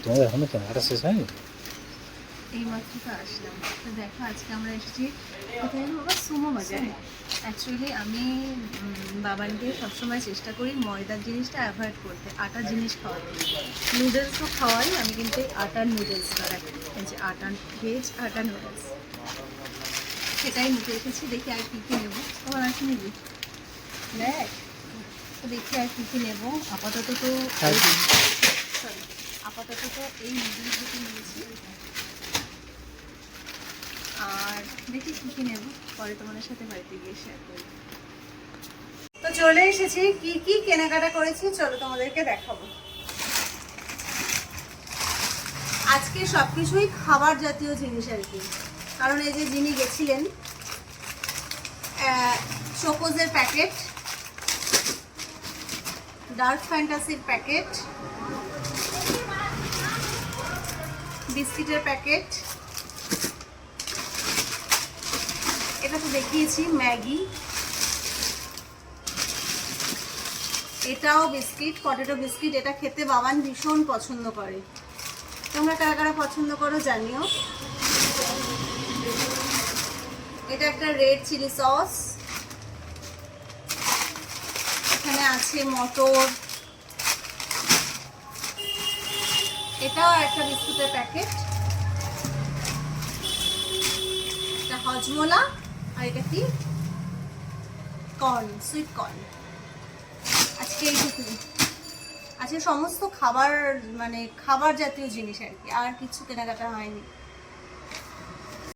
তোমাদের এখনো কেনাকাটা শেষ হয়নি? এই মাত্র তো আসলাম। তো দেখো আজকে আমরা এসেছি কোথায় বাবা, সুমো বাজারে। অ্যাকচুয়ালি আমি বাবানকে সবসময় চেষ্টা করি ময়দার জিনিসটা অ্যাভয়েড করতে, আটার জিনিস খাওয়াতে। নুডলসও খাওয়াই আমি, কিন্তু আটার নুডলস রাখি। এই যে আটার ভেজ আটার নুডলস, সেটাই নিতে এসেছি। দেখি আর কী কী নেবো। তোমার আর কি নিবি দেখ, তো দেখি আর কী কী নেবো। আপাতত তো সরি, আপাতত তো এই নুডলস দুটো নিয়েছি, আর দেখি কী কী নেবো, পরে তোমাদের সাথে বাড়িতে গিয়ে শেয়ার করি। তো চলে এসেছি, কি কি কেনাকাটা করেছি চলো তোমাদেরকে দেখাবো। আজকে সবকিছুই খাবার জাতীয় জিনিস আর কি, কারণ এই যে যিনি গেছিলেন, চোকোজের প্যাকেট, ডার্ক ফ্যান্টাসির প্যাকেট, বিস্কিটের প্যাকেট, এটা তো দেখিয়েছি ম্যাগি, এটাও বিস্কিট, পটেটো বিস্কিট। এটা খেতে বাবান ভীষণ পছন্দ করে। তোমরা কারা কারা পছন্দ করো জানিও। এটা একটা রেড চিলি সস, এখানে আছে মটর, এটাও একটা বিস্কুটের প্যাকেট, এটা হজমোলা, আর এটা কি কর্ন, সুইট কর্ন। আজকে এইটুকুই আজকে সমস্ত খাবার, মানে খাবার জাতীয় জিনিস আর কি, আর কিছু কেনাকাটা হয়নি।